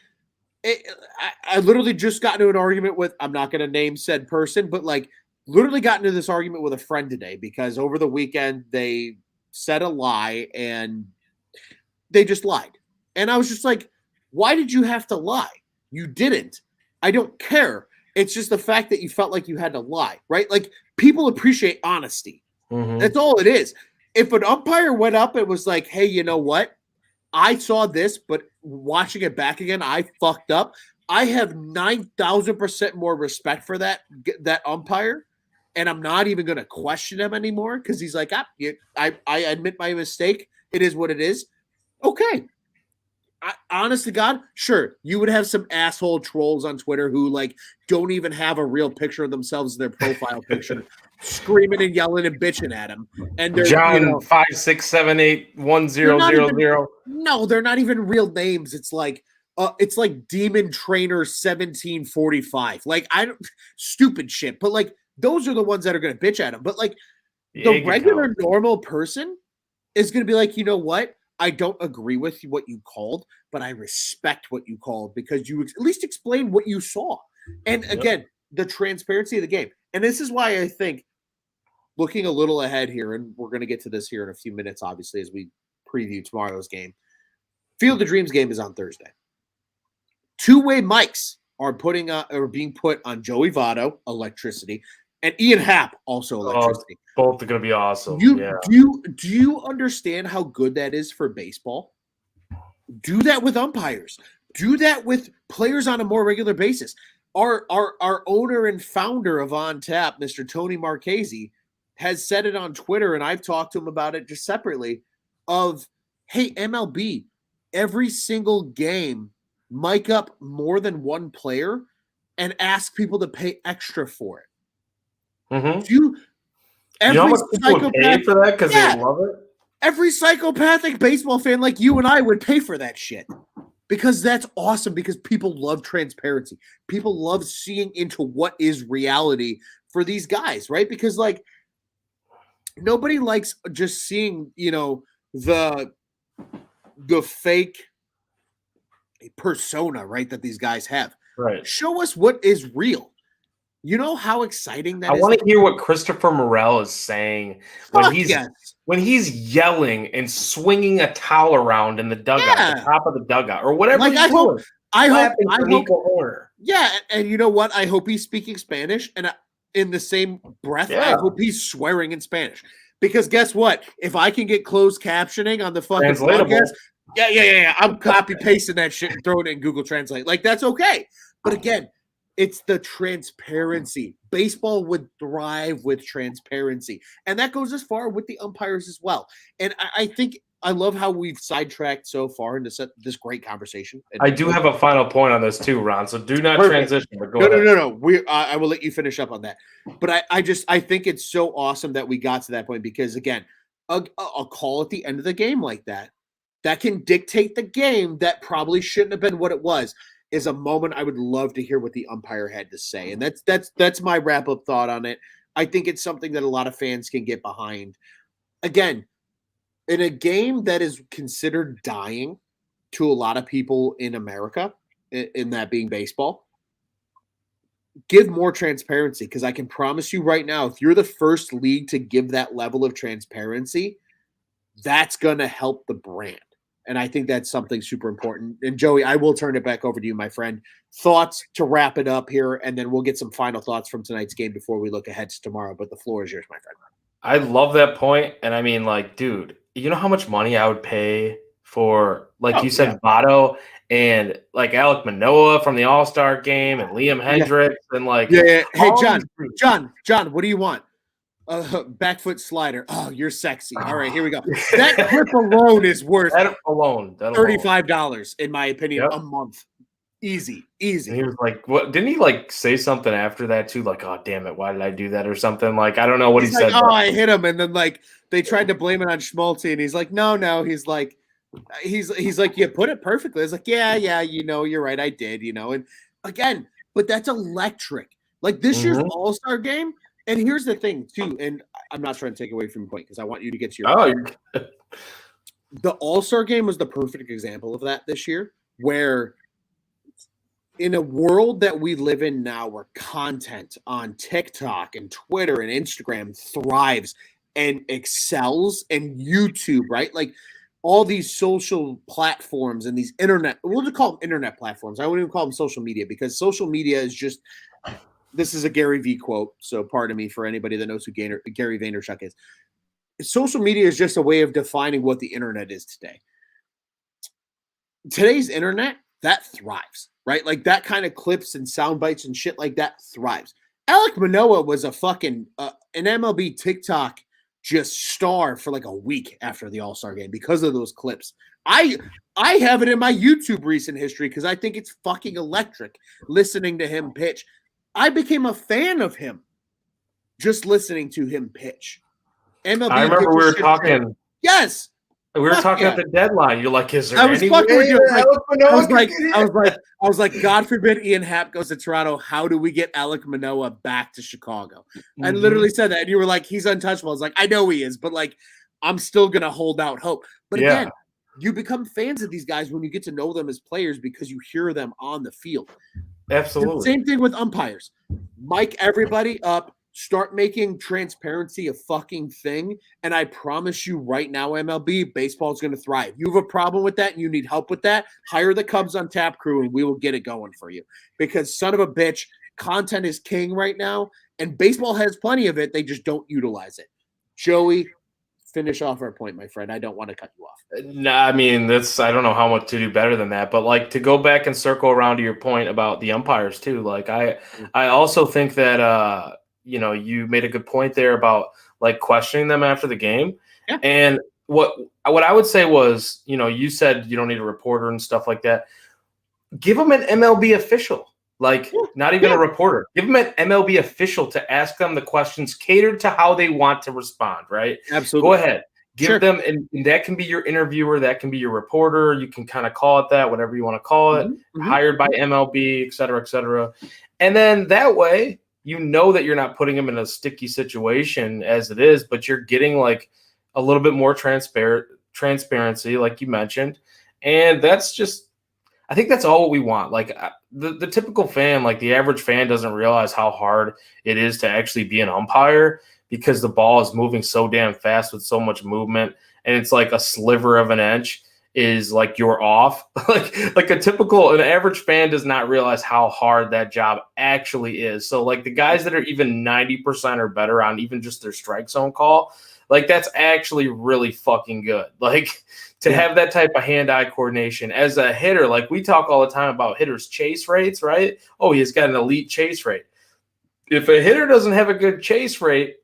I literally just got into an argument with, I'm not going to name said person, but like literally got into this argument with a friend today because over the weekend they said a lie and they just lied. And I was just like, why did you have to lie? You didn't. I don't care. It's just the fact that you felt like you had to lie, right? Like people appreciate honesty. That's all it is. If an umpire went up and was like, hey, you know what? I saw this, but watching it back again, I fucked up. I have 9,000% more respect for that umpire. And I'm not even going to question him anymore because he's like, I admit my mistake. It is what it is. Okay. Honest to God, sure, you would have some asshole trolls on Twitter who like don't even have a real picture of themselves in their profile picture, screaming and yelling and bitching at him. And they're John 5678100. No, they're not even real names. It's like Demon Trainer 1745. Like stupid shit. But like those are the ones that are going to bitch at him. But like the regular normal person is going to be like, you know what? I don't agree with what you called, but I respect what you called because you at least explained what you saw. And again, the transparency of the game. And this is why I think looking a little ahead here, and we're going to get to this here in a few minutes, obviously, as we preview tomorrow's game. Field of Dreams game is on Thursday. Two-way mics are being put on Joey Votto, electricity, and Ian Happ, also electricity. Both are going to be awesome. Do you understand how good that is for baseball? Do that with umpires. Do that with players on a more regular basis. Our owner and founder of On Tap, Mr. Tony Marchese, has said it on Twitter, and I've talked to him about it just separately, of, hey, MLB, every single game, mic up more than one player and ask people to pay extra for it. Mm-hmm. You know how much people would pay for that because they love it? Every psychopathic baseball fan like you and I would pay for that shit. Because that's awesome, because people love transparency. People love seeing into what is reality for these guys, right? Because, like, nobody likes just seeing, the fake persona, right, that these guys have. Right. Show us what is real. You know how exciting that is? I want to hear what Christopher Morel is saying when he's yelling and swinging a towel around in the dugout, the top of the dugout, or whatever. Like, he's doing. I hope. Horner. Yeah, and you know what? I hope he's speaking Spanish, and in the same breath, I hope he's swearing in Spanish. Because guess what? If I can get closed captioning on the fucking podcast, I'm copy pasting that shit and throwing it in Google Translate. Like, that's okay. But again, it's the transparency. Baseball would thrive with transparency. And that goes as far with the umpires as well. And I think I love how we've sidetracked so far into this great conversation. I do have a final point on this too, Ron. So do not transition. But go ahead. No. I will let you finish up on that. But I think it's so awesome that we got to that point because, again, a call at the end of the game like that can dictate the game that probably shouldn't have been what it was. Is a moment I would love to hear what the umpire had to say. And that's my wrap-up thought on it. I think it's something that a lot of fans can get behind. Again, in a game that is considered dying to a lot of people in America, in that being baseball, give more transparency, because I can promise you right now, if you're the first league to give that level of transparency, that's going to help the brand. And I think that's something super important. And Joey, I will turn it back over to you, my friend. Thoughts to wrap it up here, and then we'll get some final thoughts from tonight's game before we look ahead to tomorrow. But the floor is yours, my friend. I love that point. And I mean, like, dude, you know how much money I would pay for, like you said, Votto and like Alek Manoah from the All-Star game and Liam Hendricks and like. Yeah. Hey, John, what do you want? Back foot slider. Oh, you're sexy. All right, here we go. That clip alone is worth $35, in my opinion, a month. Easy. And he was like, "What? Didn't he like say something after that too? Like, oh damn it, why did I do that or something?" Like, I don't know what he said. Oh, I hit him, and then like they tried to blame it on Schmaltzy, and he's like, no. He's like, you put it perfectly. It's like, yeah, you're right, I did, and again, but that's electric. Like this year's All-Star game. And here's the thing, too, and I'm not trying to take away from your point because I want you to get to your The All-Star game was the perfect example of that this year, where in a world that we live in now where content on TikTok and Twitter and Instagram thrives and excels, and YouTube, right? Like all these social platforms and these internet – we'll just call them internet platforms. I wouldn't even call them social media, because social media is just – this is a Gary V quote, so pardon me for anybody that knows who Gary Vaynerchuk is. Social media is just a way of defining what the internet is today. Today's internet, that thrives, right? Like that kind of clips and sound bites and shit like that thrives. Alek Manoah was a fucking an MLB TikTok just star for like a week after the All-Star game because of those clips. I have it in my YouTube recent history because I think it's fucking electric listening to him pitch. I became a fan of him just listening to him pitch. MLB I remember we were talking. Yes. We were talking at the deadline. You're like, is there any way? I was like, God forbid Ian Happ goes to Toronto. How do we get Alek Manoah back to Chicago? I literally said that. And you were like, he's untouchable. I was like, I know he is, but like, I'm still going to hold out hope. But again, you become fans of these guys when you get to know them as players because you hear them on the field. Absolutely. Same thing with umpires. Mic everybody up, Start making transparency a fucking thing. And I promise you right now, MLB, baseball is going to thrive. You have a problem with that and you need help with that, hire the Cubs on Tap crew and we will get it going for you. Because son of a bitch, content is king right now. And baseball has plenty of it. They just don't utilize it. Joey, finish off our point, my friend. I don't want to cut you off. Nah, I mean, I don't know how much to do better than that. But like to go back and circle around to your point about the umpires too. Like I also think that you made a good point there about like questioning them after the game. Yeah. And what I would say was, you said you don't need a reporter and stuff like that. Give them an MLB official, not even a reporter. Give them an MLB official to ask them the questions catered to how they want to respond, right? Absolutely. Go ahead. Give them, and that can be your interviewer, that can be your reporter. You can kind of call it that, whatever you want to call it, hired by MLB, et cetera, et cetera. And then that way, you know that you're not putting them in a sticky situation as it is, but you're getting like a little bit more transparency, like you mentioned. And that's just, I think that's all what we want. Like the typical fan, like the average fan doesn't realize how hard it is to actually be an umpire because the ball is moving so damn fast with so much movement. And it's like a sliver of an inch is like you're off. like an average fan does not realize how hard that job actually is. So like the guys that are even 90% or better on even just their strike zone call, like that's actually really fucking good. Like to have that type of hand-eye coordination as a hitter, like we talk all the time about hitters' chase rates, right? Oh, he's got an elite chase rate. If a hitter doesn't have a good chase rate,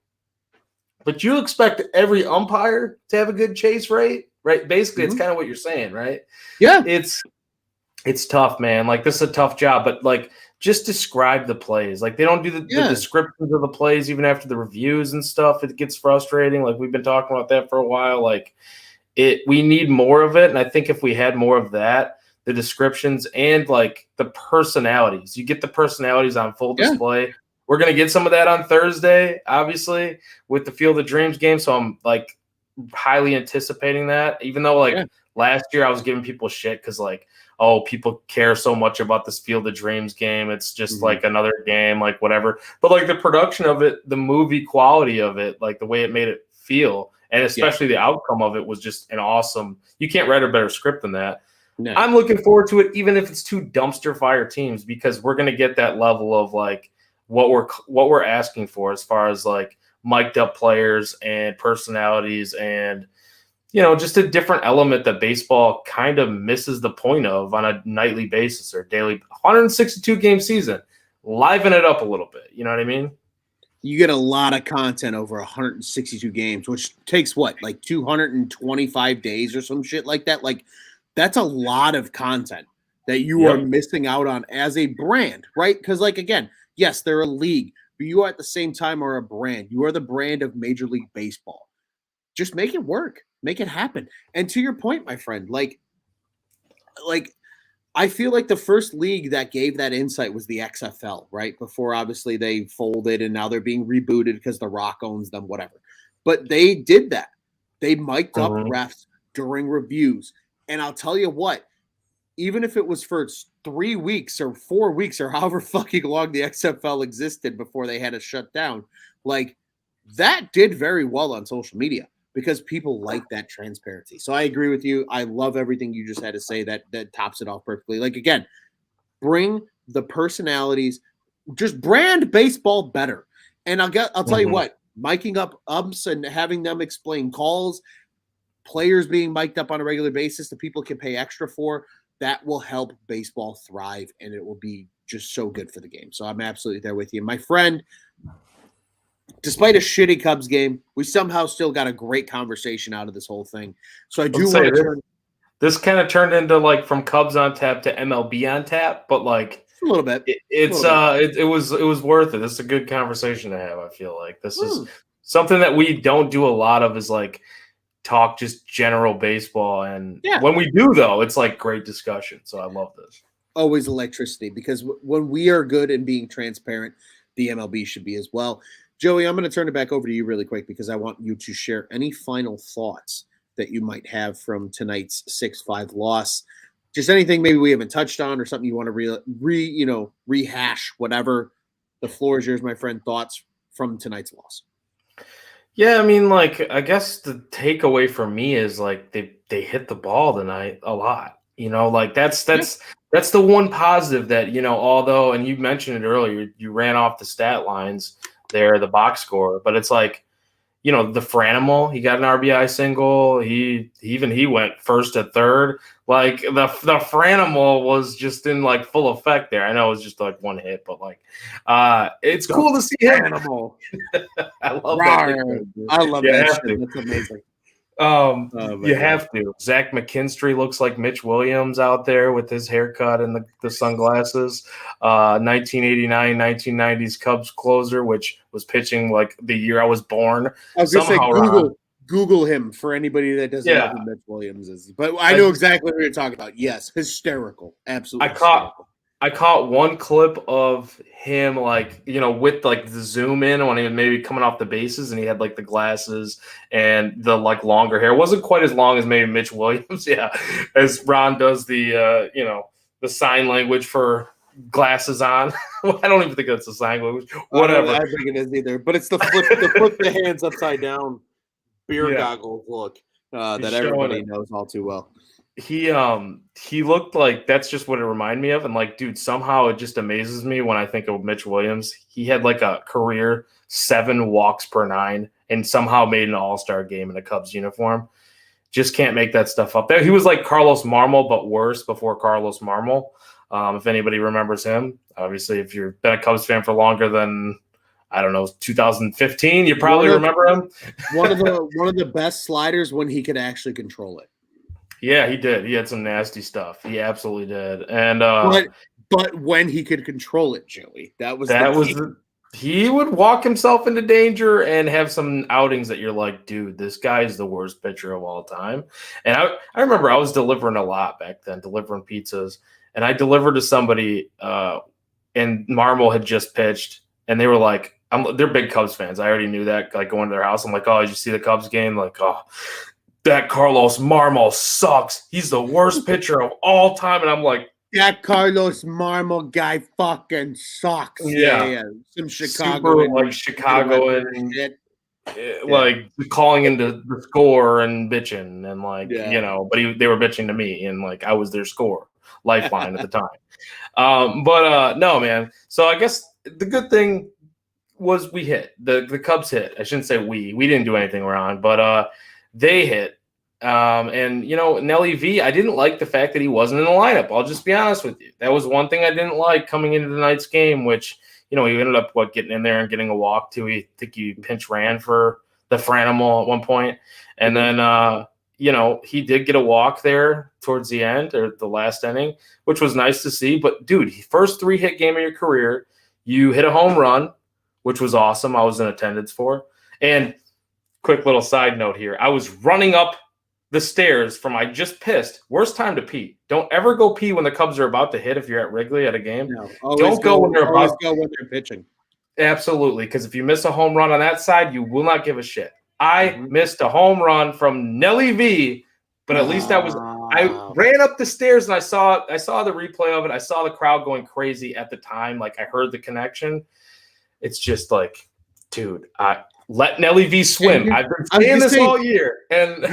but you expect every umpire to have a good chase rate, right? Basically, it's kind of what you're saying, right? Yeah. It's tough, man. Like this is a tough job, but like just describe the plays. Like they don't do the descriptions of the plays even after the reviews and stuff. It gets frustrating. Like we've been talking about that for a while. Like we need more of it. And I think if we had more of that, the descriptions and like the personalities, you get the personalities on full display. We're going to get some of that on Thursday, obviously, with the Field of Dreams game. So I'm like highly anticipating that, even though last year I was giving people shit because like, oh, people care so much about this Field of Dreams game. It's just like another game, like whatever. But like the production of it, the movie quality of it, like the way it made it feel, and especially the outcome of it was just an awesome. You can't write a better script than that. No. I'm looking forward to it, even if it's two dumpster fire teams, because we're going to get that level of like what we're asking for as far as like mic'd up players and personalities and just a different element that baseball kind of misses the point of on a nightly basis or daily. 162 game season, liven it up a little bit. You know what I mean? You get a lot of content over 162 games, which takes like 225 days or some shit like that. Like that's a lot of content that you are missing out on as a brand, right? Because like, again, yes, they're a league, but you at the same time are a brand. You are the brand of Major League Baseball. Just make it work. Make it happen. And to your point, my friend, like I feel like the first league that gave that insight was the XFL, right? Before obviously they folded and now they're being rebooted because The Rock owns them, whatever. But they did that. They mic'd up refs during reviews. And I'll tell you what, even if it was for 3 weeks or 4 weeks or however fucking long the XFL existed before they had to shut down, like that did very well on social media because people like that transparency. So I agree with you. I love everything you just had to say that tops it off perfectly. Like, again, bring the personalities, just brand baseball better. And I'll tell you what, miking up umps and having them explain calls, players being mic'd up on a regular basis that people can pay extra for, that will help baseball thrive, and it will be just so good for the game. So I'm absolutely there with you. My friend, despite a shitty Cubs game, we somehow still got a great conversation out of this whole thing. So I do want to turn. This kind of turned into like from Cubs on tap to MLB on tap, but like a little bit. It was worth it. This is a good conversation to have. I feel like this is something that we don't do a lot of. Is like talk just general baseball, and when we do though, it's like great discussion. So I love this. Always electricity, because when we are good and being transparent, the MLB should be as well. Joey, I'm going to turn it back over to you really quick because I want you to share any final thoughts that you might have from tonight's 6-5 loss. Just anything maybe we haven't touched on or something you want to rehash, whatever. The floor is yours, my friend. Thoughts from tonight's loss? Yeah, I mean, like, I guess the takeaway for me is like they hit the ball tonight a lot. Like that's the one positive that, although, and you mentioned it earlier, you ran off the stat lines there, the box score, but it's like, the Franimal, he got an RBI single. He went first to third. Like the Franimal was just in like full effect there. I know it was just like one hit, but like it's cool to see him. Animal. I love that. I love that shit. That's amazing. You have to. Zach McKinstry looks like Mitch Williams out there with his haircut and the sunglasses. 1989, 1990s Cubs closer, which was pitching like the year I was born. I was going to say, Google him for anybody that doesn't know who Mitch Williams is. But I know exactly what you're talking about. Yes, hysterical. Absolutely I caught one clip of him, like, with like the zoom in when he was maybe coming off the bases, and he had like the glasses and the like longer hair. It wasn't quite as long as maybe Mitch Williams, as Ron does the the sign language for glasses on. I don't even think that's a sign language. Whatever. I don't think it is either. But it's the flip the hands upside down beer goggles look that everybody knows all too well. He looked like that's just what it reminded me of. And like, dude, somehow it just amazes me when I think of Mitch Williams. He had like a career 7 walks per 9 and somehow made an all-star game in a Cubs uniform. Just can't make that stuff up there. He was like Carlos Marmol, but worse before Carlos Marmol. If anybody remembers him, obviously, if you've been a Cubs fan for longer than, I don't know, 2015, you probably remember him. one of the best sliders when he could actually control it. Yeah, he did. He had some nasty stuff. He absolutely did. And but when he could control it, Joey, he would walk himself into danger and have some outings that you're like, dude, this guy is the worst pitcher of all time. And I remember I was delivering a lot back then, delivering pizzas, and I delivered to somebody, and Marmol had just pitched, and they were like, they're big Cubs fans. I already knew that. Like going to their house, I'm like, oh, did you see the Cubs game? Like, oh, that Carlos Marmol sucks. He's the worst pitcher of all time. And I'm like, that Carlos Marmol guy fucking sucks. Yeah. Some Chicago. Super, like Chicago and like calling into the score and bitching and like, but they were bitching to me and like I was their score lifeline at the time. But no, man. So I guess the good thing was we hit. The Cubs hit. I shouldn't say we didn't do anything wrong, but they hit. And Nelly V, I didn't like the fact that he wasn't in the lineup. I'll just be honest with you. That was one thing I didn't like coming into tonight's game, which, he ended up getting in there and getting a walk too. I think he pinch ran for the Franimal at one point. And then he did get a walk there towards the end or the last inning, which was nice to see. But dude, first 3-hit game of your career, you hit a home run, which was awesome. I was in attendance for. And quick little side note here. I was running up the stairs from I just pissed. Worst time to pee. Don't ever go pee when the Cubs are about to hit if you're at Wrigley at a game. No, don't go when they're about to go when they're pitching. Absolutely, because if you miss a home run on that side, you will not give a shit. I missed a home run from Nelly V, but at least I ran up the stairs and I saw the replay of it. I saw the crowd going crazy at the time. Like I heard the connection. It's just like, dude, let Nelly V swim. I've been saying this all year. And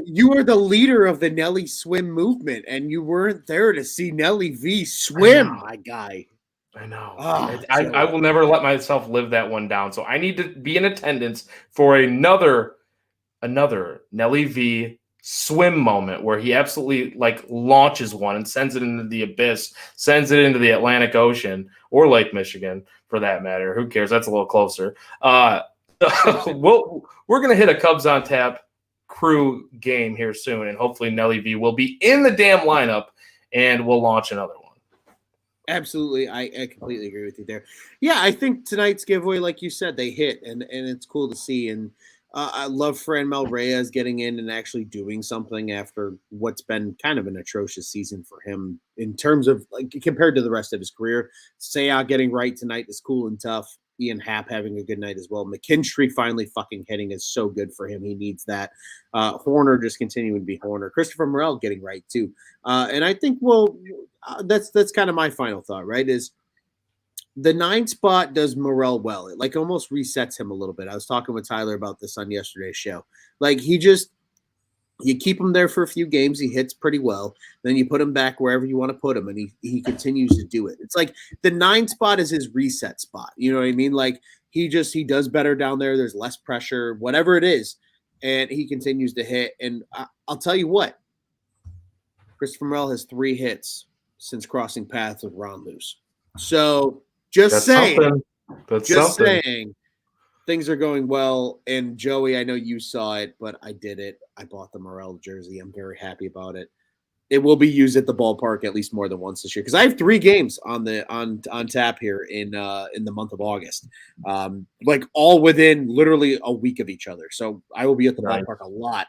you are the leader of the Nelly swim movement, and you weren't there to see Nelly V swim, my guy. I know. I will never let myself live that one down. So I need to be in attendance for another Nelly V swim moment where he absolutely like launches one and sends it into the abyss, sends it into the Atlantic Ocean or Lake Michigan for that matter. Who cares? That's a little closer. We're going to hit a Cubs on Tap crew game here soon, and hopefully Nelly V will be in the damn lineup, and we'll launch another one. Absolutely. I completely agree with you there. Yeah, I think tonight's giveaway, like you said, they hit, and it's cool to see. And I love Franmil Reyes getting in and actually doing something after what's been kind of an atrocious season for him in terms of like compared to the rest of his career. Seiya getting right tonight is cool and tough. Ian Happ having a good night as well. McKinstry finally fucking hitting is so good for him. He needs that. Horner just continuing to be Horner. Christopher Morel getting right too. And I think, that's kind of my final thought, right? Is the 9 spot does Morel well. It like almost resets him a little bit. I was talking with Tyler about this on yesterday's show. Like you keep him there for a few games, he hits pretty well. Then you put him back wherever you want to put him, and he continues to do it. It's like the 9 spot is his reset spot. You know what I mean? Like he does better down there. There's less pressure, whatever it is, and he continues to hit. And I'll tell you what, Christopher Morel has 3 hits since crossing paths with Ron Luce. So just saying, things are going well. And Joey, I know you saw it, but I did it. I bought the Morel jersey. I'm very happy about it. It will be used at the ballpark at least more than once this year because I have 3 games on tap here in the month of August, like all within literally a week of each other. So I will be at the ballpark a lot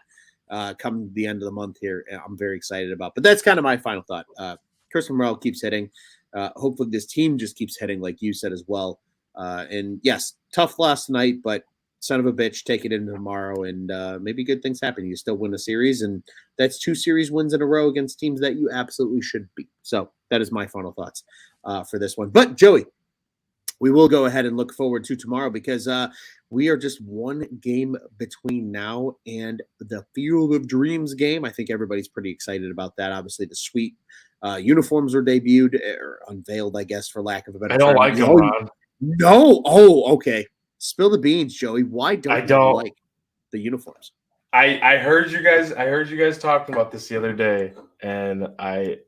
come the end of the month here. I'm very excited about. But that's kind of my final thought. Christopher Morel keeps hitting. Hopefully this team just keeps hitting, like you said as well. And yes, tough last night, but son of a bitch, take it into tomorrow, and maybe good things happen. You still win a series, and that's 2 series wins in a row against teams that you absolutely should beat. So that is my final thoughts for this one. But Joey, we will go ahead and look forward to tomorrow because we are just 1 game between now and the Field of Dreams game. I think everybody's pretty excited about that. Obviously, the sweet uniforms were debuted or unveiled, I guess, for lack of a better term. I don't like them, Ron. No. Oh, okay. Spill the beans, Joey. Why don't you like the uniforms? I heard you guys talking about this the other day, and I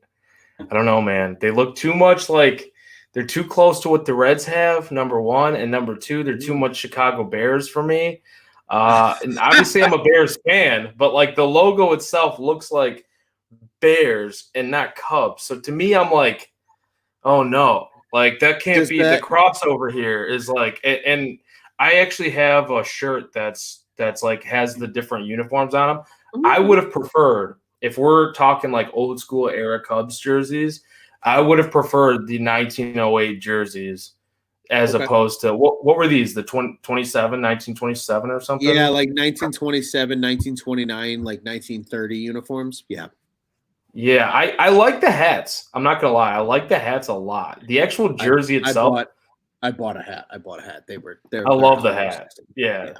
don't know, man. They look too much like they're too close to what the Reds have, number 1, and number 2, they're too much Chicago Bears for me. And obviously I'm a Bears fan, but like the logo itself looks like Bears and not Cubs. So to me, I'm like, oh no, like that can't be the crossover here is like, and I actually have a shirt that's like has the different uniforms on them. Mm-hmm. I would have preferred, if we're talking like old school era Cubs jerseys, I would have preferred the 1908 jerseys as opposed to what were these? The 1927 or something? Yeah, like 1927, 1929, like 1930 uniforms. Yeah. Yeah, I like the hats. I'm not gonna lie, I like the hats a lot. The actual jersey itself. I bought a hat. I love the hat. Yeah.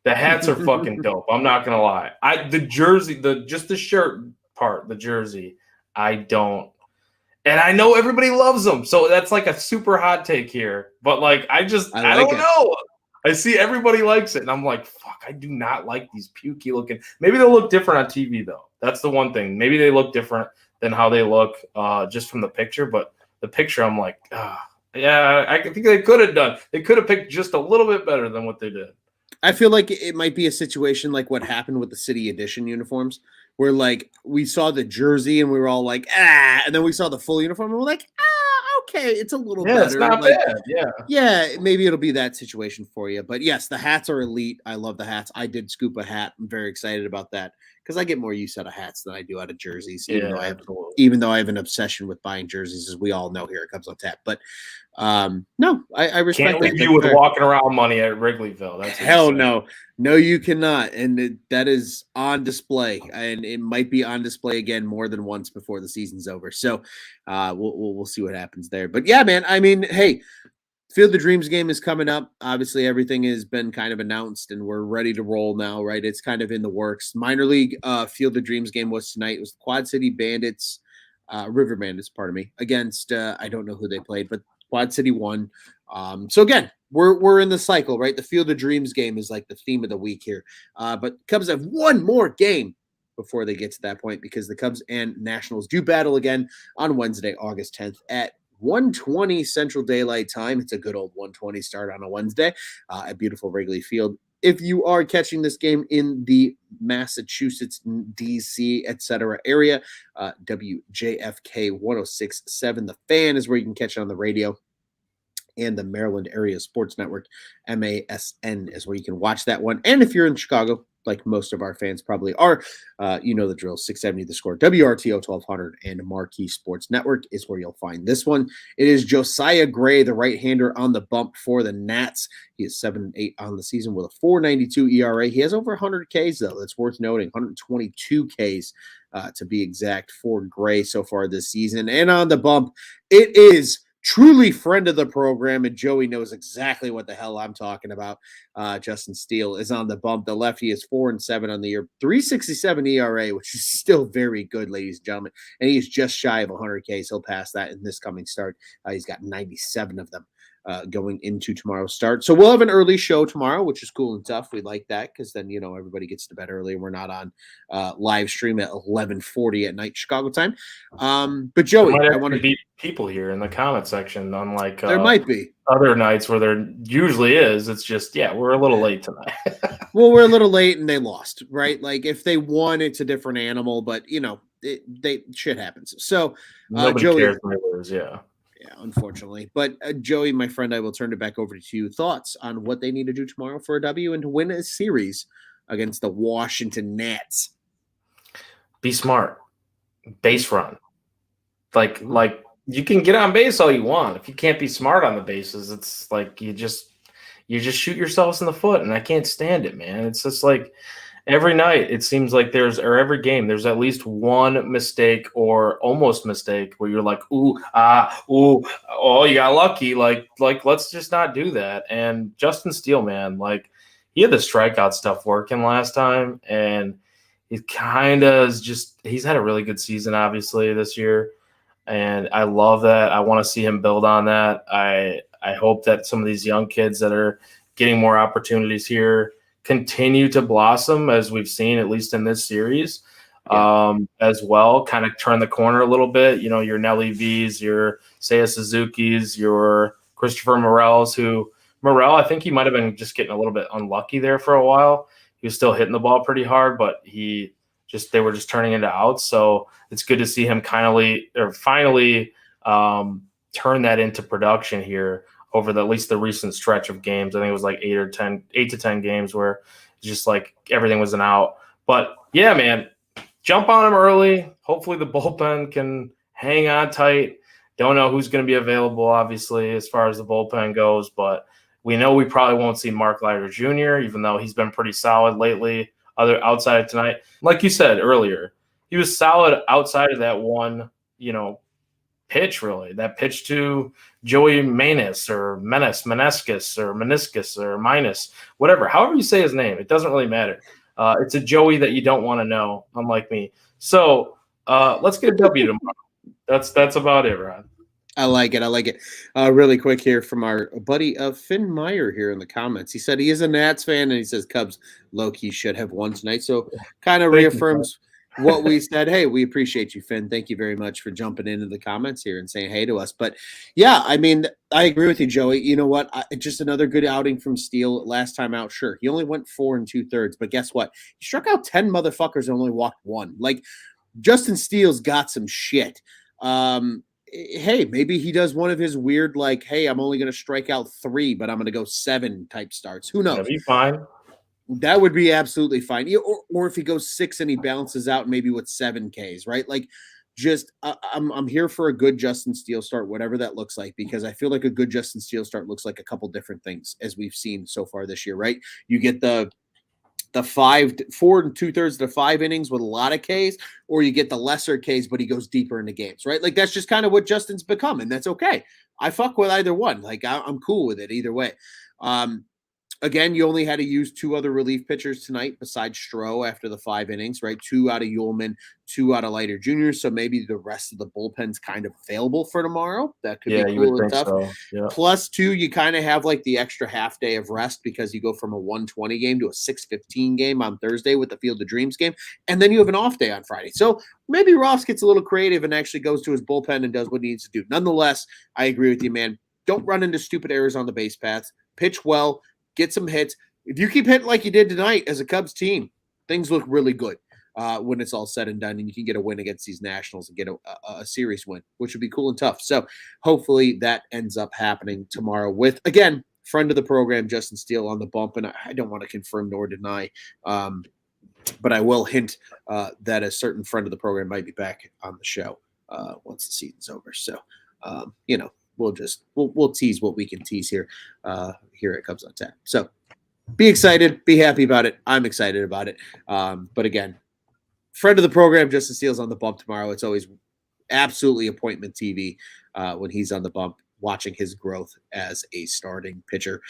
The hats are fucking dope. I'm not gonna lie. The jersey, just the shirt part, the jersey, I don't. And I know everybody loves them, so that's like a super hot take here. But like, I don't know. I see everybody likes it, and I'm like, fuck, I do not like these pukey looking. Maybe they'll look different on TV though. That's the one thing. Maybe they look different than how they look just from the picture. But the picture, I'm like, yeah, I think they could have done. They could have picked just a little bit better than what they did. I feel like it might be a situation like what happened with the City Edition uniforms, where like we saw the jersey and we were all like, and then we saw the full uniform and we're like, okay, it's a little better. It's not like, bad. Yeah, maybe it'll be that situation for you. But yes, the hats are elite. I love the hats. I did scoop a hat. I'm very excited about that because I get more use out of hats than I do out of jerseys. Even though I have an obsession with buying jerseys, as we all know here, it comes on tap. But no, I respect. Can't leave you with walking around money at Wrigleyville. That's hell no. No, you cannot, and that is on display, and it might be on display again more than once before the season's over. So, we'll see what happens there. But yeah, man, I mean, hey, Field of Dreams game is coming up. Obviously, everything has been kind of announced, and we're ready to roll now, right? It's kind of in the works. Minor league Field of Dreams game was tonight. It was the Quad City Bandits, River Bandits, pardon me, against I don't know who they played, but Quad City won. So again, we're in the cycle, right? The Field of Dreams game is like the theme of the week here. But Cubs have one more game before they get to that point because the Cubs and Nationals do battle again on Wednesday, August 10th at 1:20 Central Daylight Time. It's a good old 1:20 start on a Wednesday at beautiful Wrigley Field. If you are catching this game in the Massachusetts, D.C., etc. area, WJFK 106.7 The Fan is where you can catch it on the radio. And the Maryland Area Sports Network, MASN, is where you can watch that one. And if you're in Chicago, like most of our fans probably are, you know the drill, 670 The Score, WRTO 1200, and Marquee Sports Network is where you'll find this one. It is Josiah Gray, the right-hander, on the bump for the Nats. He is 7-8 on the season with a 4.92 ERA. He has over 100 Ks, though. That's worth noting, 122 Ks to be exact for Gray so far this season. And on the bump, it is truly friend of the program, and Joey knows exactly what the hell I'm talking about. Justin Steele is on the bump. The lefty is 4-7 on the year, 3.67 ERA, which is still very good, ladies and gentlemen. And he is just shy of 100 Ks. He'll pass that in this coming start. He's got 97 of them. Going into tomorrow's start. So we'll have an early show tomorrow, which is cool and tough. We like that because then, everybody gets to bed early. We're not on live stream at 11:40 at night Chicago time. But Joey, I want to beat people here in the comment section, unlike there might be other nights where there usually is. It's just, we're a little late tonight. Well, we're a little late and they lost, right? Like if they won, it's a different animal, but shit happens. So nobody Joey, cares when they lose. Yeah, unfortunately. But Joey, my friend, I will turn it back over to you. Thoughts on what they need to do tomorrow for a W and to win a series against the Washington Nats? Be smart. Base run. Like you can get on base all you want. If you can't be smart on the bases, it's like you just shoot yourselves in the foot, and I can't stand it, man. It's just like every night it seems like every game there's at least one mistake or almost mistake where you're like, you got lucky. Like let's just not do that. And Justin Steele, man, like he had the strikeout stuff working last time, and he kind of he's had a really good season, obviously, this year. And I love that. I want to see him build on that. I hope that some of these young kids that are getting more opportunities here continue to blossom, as we've seen, at least in this series, as well. Kind of turn the corner a little bit. Your Nelly V's, your Seiya Suzuki's, your Christopher Morel's, Morel, I think he might have been just getting a little bit unlucky there for a while. He was still hitting the ball pretty hard, but they were just turning into outs. So it's good to see him finally turn that into production here over at least the recent stretch of games. I think it was like 8 to 10 games where just like everything was an out. But yeah, man, jump on him early. Hopefully the bullpen can hang on tight. Don't know who's going to be available, obviously, as far as the bullpen goes, but we know we probably won't see Mark Leiter Jr., even though he's been pretty solid lately, outside of tonight. Like you said earlier, he was solid outside of that one, pitch, really. That pitch to Joey Meniscus or Minus, whatever. However you say his name, it doesn't really matter. It's a Joey that you don't want to know, unlike me. So let's get a W tomorrow. That's about it, Ron. I like it. Really quick here from our buddy Finn Meyer here in the comments. He said he is a Nats fan, and he says Cubs low-key should have won tonight. So kind of reaffirms what we said. Hey, we appreciate you, Finn. Thank you very much for jumping into the comments here and saying hey to us. But yeah, I mean, I agree with you, Joey. You know what? Just another good outing from Steele. Last time out, sure. He only went 4 2/3, but guess what? He struck out 10 motherfuckers and only walked 1. Like, Justin Steele's got some shit. Hey, maybe he does one of his weird, like, hey, I'm only going to strike out 3, but I'm going to go 7 type starts. Who knows? That'd be fine. That would be absolutely fine. Or if he goes 6 and he balances out maybe with 7 Ks, right? Like, just I'm here for a good Justin Steele start, whatever that looks like, because I feel like a good Justin Steele start looks like a couple different things as we've seen so far this year, right? You get the 4 2/3 to 5 innings with a lot of Ks, or you get the lesser Ks, but he goes deeper into games, right? Like that's just kind of what Justin's become, and that's okay. I fuck with either one. Like I'm cool with it either way. Again, you only had to use 2 other relief pitchers tonight besides Stroh after the 5 innings, right? 2 out of Ullman, 2 out of Leiter Jr. So maybe the rest of the bullpen's kind of available for tomorrow. That could be cool and tough. So. Yeah. Plus, 2, you kind of have like the extra half day of rest because you go from a 1:20 game to a 6:15 game on Thursday with the Field of Dreams game. And then you have an off day on Friday. So maybe Ross gets a little creative and actually goes to his bullpen and does what he needs to do. Nonetheless, I agree with you, man. Don't run into stupid errors on the base paths. Pitch well. Get some hits. If you keep hitting like you did tonight as a Cubs team, things look really good when it's all said and done, and you can get a win against these Nationals and get a series win, which would be cool and tough. So hopefully that ends up happening tomorrow with, again, friend of the program, Justin Steele on the bump, and I don't want to confirm nor deny, but I will hint that a certain friend of the program might be back on the show once the season's over. So, we'll tease what we can tease here at Cubs on Tap. So be excited, be happy about it. I'm excited about it. But again, friend of the program, Justin Steele's on the bump tomorrow. It's always absolutely appointment TV when he's on the bump. watching his growth as a starting pitcher.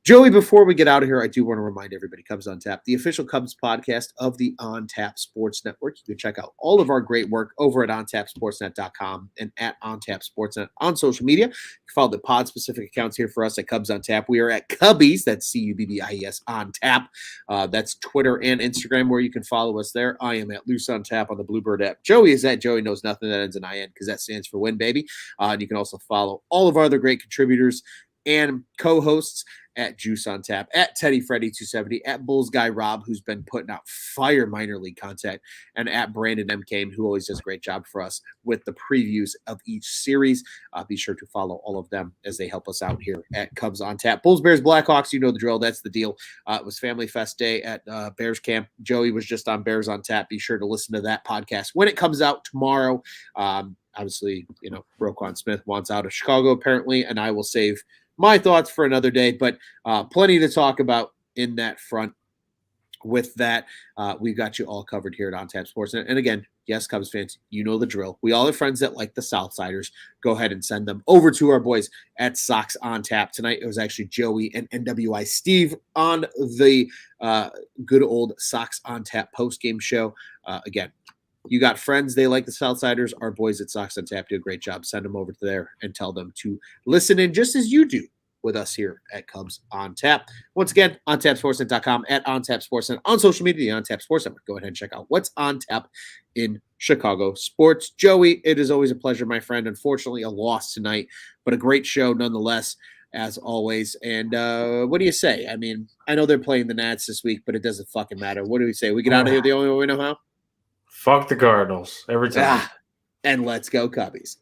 Joey, before we get out of here, I do want to remind everybody, Cubs on Tap, the official Cubs podcast of the On Tap Sports Network. You can check out all of our great work over at ontapsportsnet.com and at On Tap Sportsnet on social media. You can follow the pod-specific accounts here for us at Cubs on Tap. We are at Cubbies, that's Cubbies on Tap. That's Twitter and Instagram where you can follow us there. I am at Loose on Tap on the Bluebird app. Joey is at Joey Knows Nothing. That ends in IN because that stands for win, baby. And you can also follow all of our other great contributors and co-hosts at Juice on Tap, at Teddy Freddy 270, at Bulls Guy Rob, who's been putting out fire minor league content, and at Brandon M. Kane, who always does a great job for us with the previews of each series. Be sure to follow all of them as they help us out here at Cubs on Tap. Bulls, Bears, Blackhawks, you know the drill. That's the deal. It was Family Fest Day at Bears Camp. Joey was just on Bears on Tap. Be sure to listen to that podcast when it comes out tomorrow. Obviously, Roquan Smith wants out of Chicago apparently, and I will save my thoughts for another day, but plenty to talk about in that front. With that, we've got you all covered here at On Tap Sports. And again, yes, Cubs fans, you know the drill. We all have friends that like the Southsiders. Go ahead and send them over to our boys at Sox on Tap. Tonight, it was actually Joey and NWI Steve on the good old Sox on Tap post-game show. Again, you got friends, they like the Southsiders. Our boys at Sox on Tap do a great job. Send them over to there and tell them to listen in just as you do with us here at Cubs on Tap. Once again, ontapsportsnet.com, at ontapsportsnet on social media, the On Tap Sports Network. Go ahead and check out what's on tap in Chicago sports. Joey, it is always a pleasure, my friend. Unfortunately, a loss tonight, but a great show nonetheless, as always. And what do you say? I mean, I know they're playing the Nats this week, but it doesn't fucking matter. What do we say? We get out of here the only way we know how? Fuck the Cardinals every time. And let's go Cubbies.